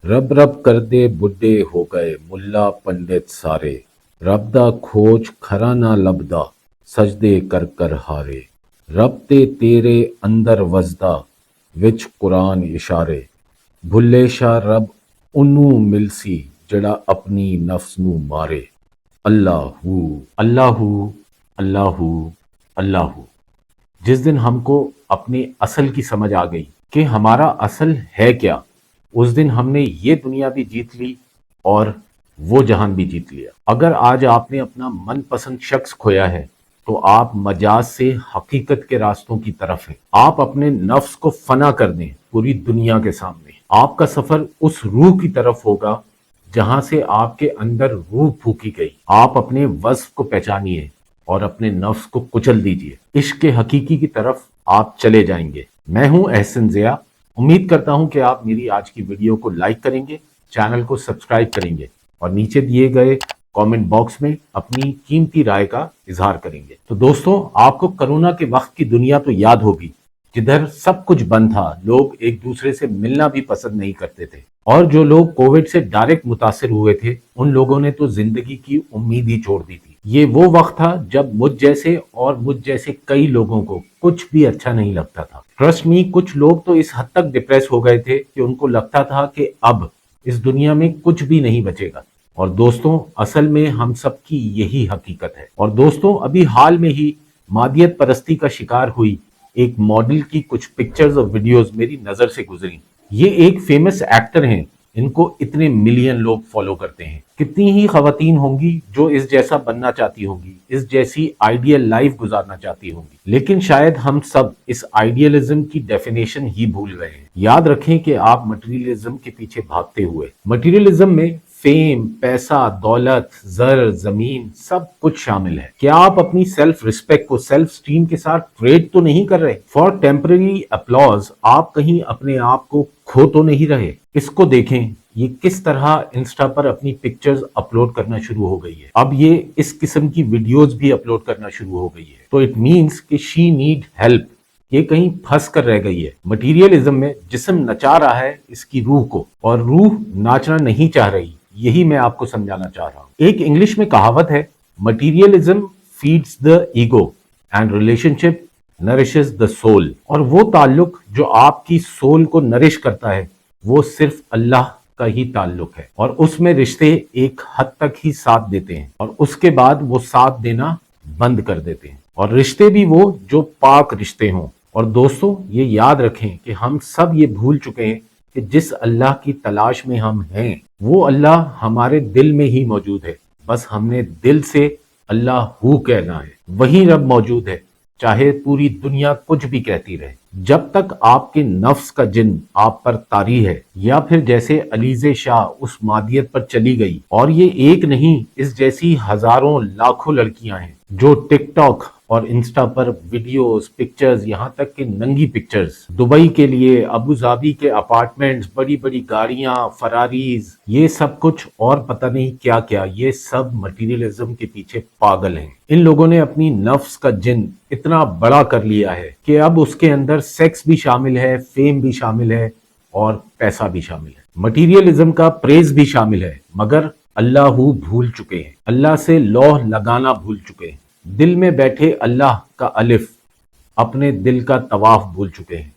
रब रब करदे बुढ़े हो गए मुल्ला पंडित सारे। रब दा खोज खरा ना लभदा सजदे कर कर हारे। रब ते तेरे अंदर वसदा विच कुरान इशारे। भुल्ले शा रब उन्नू मिलसी जड़ा अपनी नफ्स नू मारे। अल्लाहू अल्लाहू अल्लाहू अल्लाहू। जिस दिन हमको अपने असल की समझ आ गई कि हमारा असल है क्या, उस दिन हमने ये दुनिया भी जीत ली और वो जहान भी जीत लिया। अगर आज आपने अपना मनपसंद शख्स खोया है तो आप मजाज से हकीकत के रास्तों की तरफ हैं। आप अपने नफ्स को फना कर दें पूरी दुनिया के सामने। आपका सफर उस रूह की तरफ होगा जहां से आपके अंदर रूह फूकी गई। आप अपने वस्फ को पहचानिए और अपने नफ्स को कुचल दीजिए। इश्क के हकीकी की तरफ आप चले जाएंगे। मैं हूं एहसन ज़िया। उम्मीद करता हूं कि आप मेरी आज की वीडियो को लाइक करेंगे, चैनल को सब्सक्राइब करेंगे और नीचे दिए गए कमेंट बॉक्स में अपनी कीमती राय का इजहार करेंगे। तो दोस्तों, आपको कोरोना के वक्त की दुनिया तो याद होगी, जिधर सब कुछ बंद था, लोग एक दूसरे से मिलना भी पसंद नहीं करते थे और जो लोग कोविड से डायरेक्ट मुतासिर हुए थे उन लोगों ने तो जिंदगी की उम्मीद ही छोड़ दी थी। ये वो वक्त था जब मुझ जैसे कई लोगों को कुछ भी अच्छा नहीं लगता था। ट्रस्ट मी, कुछ लोग तो इस हद तक डिप्रेस हो गए थे कि उनको लगता था कि अब इस दुनिया में कुछ भी नहीं बचेगा। और दोस्तों, असल में हम सब की यही हकीकत है। और दोस्तों, अभी हाल में ही मादियत परस्ती का शिकार हुई एक मॉडल की कुछ पिक्चर्स और वीडियोस मेरी नजर से गुजरी। ये एक फेमस एक्टर हैं, इनको इतने मिलियन लोग फॉलो करते हैं। कितनी ही खवातीन होंगी जो इस जैसा बनना चाहती होंगी, इस जैसी आइडियल लाइफ गुजारना चाहती होंगी, लेकिन शायद हम सब इस आइडियलिज्म की डेफिनेशन ही भूल गए हैं। याद रखें कि आप मटेरियलिज्म के पीछे भागते हुए, मटेरियलिज्म में फेम, पैसा, दौलत, जर, जमीन सब कुछ शामिल है। क्या आप अपनी सेल्फ रिस्पेक्ट को सेल्फ स्टीम के साथ ट्रेड तो नहीं कर रहे? फॉर टेम्पररी अप्लॉज आप कहीं अपने आप को खो तो नहीं रहे? इसको देखें, ये किस तरह इंस्टा पर अपनी पिक्चर्स अपलोड करना शुरू हो गई है। अब ये इस किस्म की वीडियोस भी अपलोड करना शुरू हो गई है। तो इट मीन्स कि शी नीड हेल्प। ये कहीं फंस कर रह गई है। मटीरियलिज्म में जिस्म नचा रहा है इसकी रूह को, और रूह नाचना नहीं चाह रही। यही मैं आपको समझाना चाह रहा हूं। एक इंग्लिश में कहावत है, materialism feeds the ego and relationship nourishes the soul. और वो ताल्लुक जो आपकी सोल को नरिश करता है वो सिर्फ अल्लाह का ही ताल्लुक है, और उसमें रिश्ते एक हद तक ही साथ देते हैं और उसके बाद वो साथ देना बंद कर देते हैं, और रिश्ते भी वो जो पाक रिश्ते हों। और दोस्तों, ये याद रखें कि हम सब ये भूल चुके हैं कि जिस अल्लाह की तलाश में हम हैं वो अल्लाह हमारे दिल में ही मौजूद है। बस हमने दिल से अल्लाह हू कहना है। वही रब मौजूद है, चाहे पूरी दुनिया कुछ भी कहती रहे। जब तक आपके नफ्स का जिन आप पर तारी है, या फिर जैसे अलीज़े शाह उस मादियत पर चली गई, और ये एक नहीं, इस जैसी हजारों लाखों लड़कियां हैं जो टिकटॉक और इंस्टा पर वीडियोस, पिक्चर्स, यहाँ तक कि नंगी पिक्चर्स, दुबई के लिए, अबू धाबी के अपार्टमेंट्स, बड़ी बड़ी गाड़ियां, फरारीज, ये सब कुछ और पता नहीं क्या क्या, ये सब मटीरियलिज्म के पीछे पागल हैं। इन लोगों ने अपनी नफ्स का जिन इतना बड़ा कर लिया है कि अब उसके अंदर सेक्स भी शामिल है, फेम भी शामिल है और पैसा भी शामिल है। मटीरियलिज्म का प्रेज भी शामिल है, मगर अल्लाह भूल चुके हैं। अल्लाह से लौह लगाना भूल चुके हैं। दिल में बैठे अल्लाह का अलिफ अपने दिल का तवाफ भूल चुके हैं।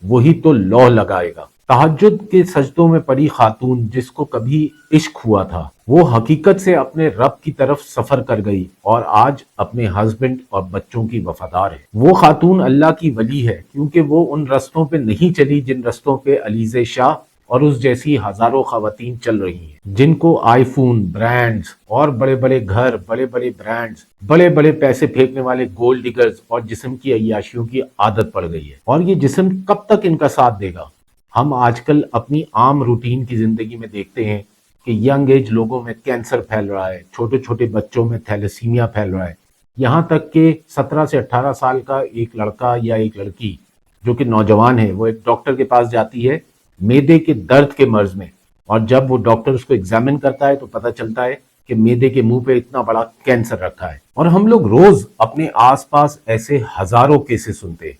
वही तो लौह लगाएगा। तहज्जुद के सजदों में पड़ी खातून जिसको कभी इश्क हुआ था, वो हकीकत से अपने रब की तरफ सफर कर गई और आज अपने हस्बैंड और बच्चों की वफादार है। वो खातून अल्लाह की वली है क्योंकि वो उन रस्तों पे नहीं चली जिन रस्तों पे अलीज़े शाह और उस जैसी हजारों खवातीन चल रही हैं, जिनको आईफोन, ब्रांड्स और बड़े बड़े घर, बड़े बड़े ब्रांड्स, बड़े बड़े पैसे फेंकने वाले गोल्ड डिगर्स और जिस्म की अय्याशियों की आदत पड़ गई है। और ये जिस्म कब तक इनका साथ देगा? हम आजकल अपनी आम रूटीन की जिंदगी में देखते हैं कि यंग एज लोगों में कैंसर फैल रहा है, छोटे छोटे बच्चों में थैलेसीमिया फैल रहा है। यहाँ तक कि 17 से 18 साल का एक लड़का या एक लड़की जो कि नौजवान है, वो एक डॉक्टर के पास जाती है मेदे के दर्द के मर्ज में, और जब वो डॉक्टर उसको एग्जामिन करता है तो पता चलता है कि मेदे के मुंह पे इतना बड़ा कैंसर रखा है। और हम लोग रोज अपने आसपास ऐसे हजारों केसेस सुनते हैं,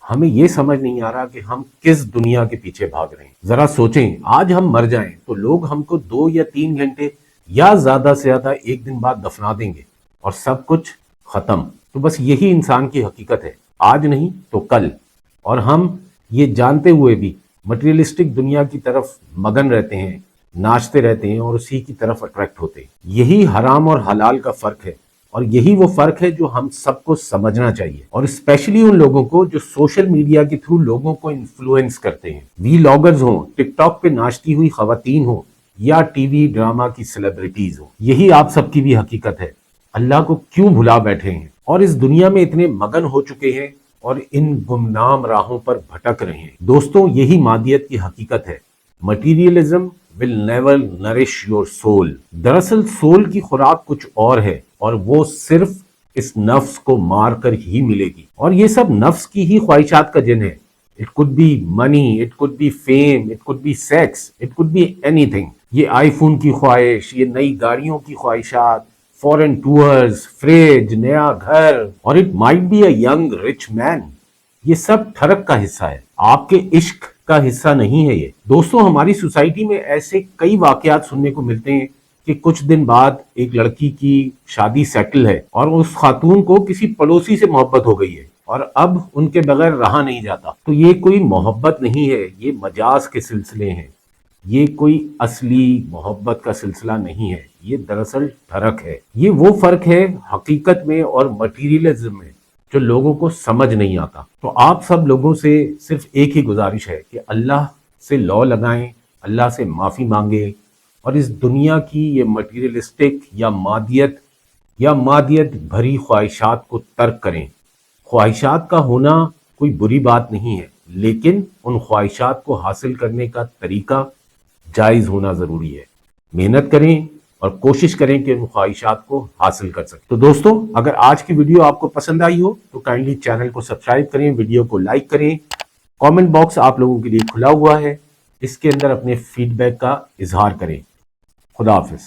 ہمیں یہ سمجھ نہیں آ رہا کہ ہم کس دنیا کے پیچھے بھاگ رہے ہیں. ذرا سوچیں، آج ہم مر جائیں تو لوگ ہم کو 2 یا 3 گھنٹے یا زیادہ سے زیادہ 1 دن بعد دفنا دیں گے اور سب کچھ ختم. تو بس یہی انسان کی حقیقت ہے، آج نہیں تو کل. اور ہم یہ جانتے ہوئے بھی مٹیریلسٹک دنیا کی طرف مگن رہتے ہیں، ناچتے رہتے ہیں اور اسی کی طرف اٹریکٹ ہوتے ہیں. یہی حرام اور حلال کا فرق ہے، اور یہی وہ فرق ہے جو ہم سب کو سمجھنا چاہیے، اور اسپیشلی ان لوگوں کو جو سوشل میڈیا کے تھرو لوگوں کو انفلوئنس کرتے ہیں. وی لاگرز ہوں، ٹک ٹاک پہ ناچتی ہوئی خواتین ہوں، یا ٹی وی ڈراما کی سیلیبریٹیز ہوں. یہی آپ سب کی بھی حقیقت ہے. اللہ کو کیوں بھلا بیٹھے ہیں اور اس دنیا میں اتنے مگن ہو چکے ہیں اور ان گمنام راہوں پر بھٹک رہے ہیں. دوستوں، یہی مادیت کی حقیقت ہے. Materialism will never nourish your soul. دراصل سول کی خوراک کچھ اور ہے، اور وہ صرف اس نفس کو مار کر ہی ملے گی. اور یہ سب نفس کی ہی خواہشات کا جن ہے. It could be money, it could be fame, it could be sex, it could be anything. یہ آئی فون کی خواہش، یہ نئی گاڑیوں کی خواہشات، فورن ٹورز، فریج، نیا گھر، اور it might be a young rich man. یہ سب ٹھرک کا حصہ ہے، آپ کے عشق کا حصہ نہیں ہے. یہ دوستوں، ہماری سوسائٹی میں ایسے کئی واقعات سننے کو ملتے ہیں کہ کچھ دن بعد ایک لڑکی کی شادی سیٹل ہے اور اس خاتون کو کسی پڑوسی سے محبت ہو گئی ہے اور اب ان کے بغیر رہا نہیں جاتا. تو یہ کوئی محبت نہیں ہے، یہ مجاز کے سلسلے ہیں. یہ کوئی اصلی محبت کا سلسلہ نہیں ہے، یہ دراصل ٹھرک ہے. یہ وہ فرق ہے حقیقت میں اور مٹیریلزم میں جو لوگوں کو سمجھ نہیں آتا. تو آپ سب لوگوں سے صرف ایک ہی گزارش ہے کہ اللہ سے لو لگائیں، اللہ سے معافی مانگیں، اور اس دنیا کی یہ مٹیریلسٹک یا مادیت بھری خواہشات کو ترک کریں. خواہشات کا ہونا کوئی بری بات نہیں ہے، لیکن ان خواہشات کو حاصل کرنے کا طریقہ جائز ہونا ضروری ہے. محنت کریں اور کوشش کریں کہ ان خواہشات کو حاصل کر سکیں. تو دوستوں، اگر آج کی ویڈیو آپ کو پسند آئی ہو تو کائنڈلی چینل کو سبسکرائب کریں، ویڈیو کو لائک کریں. کامنٹ باکس آپ لوگوں کے لیے کھلا ہوا ہے، اس کے اندر اپنے فیڈ بیک کا اظہار کریں. خدا حافظ.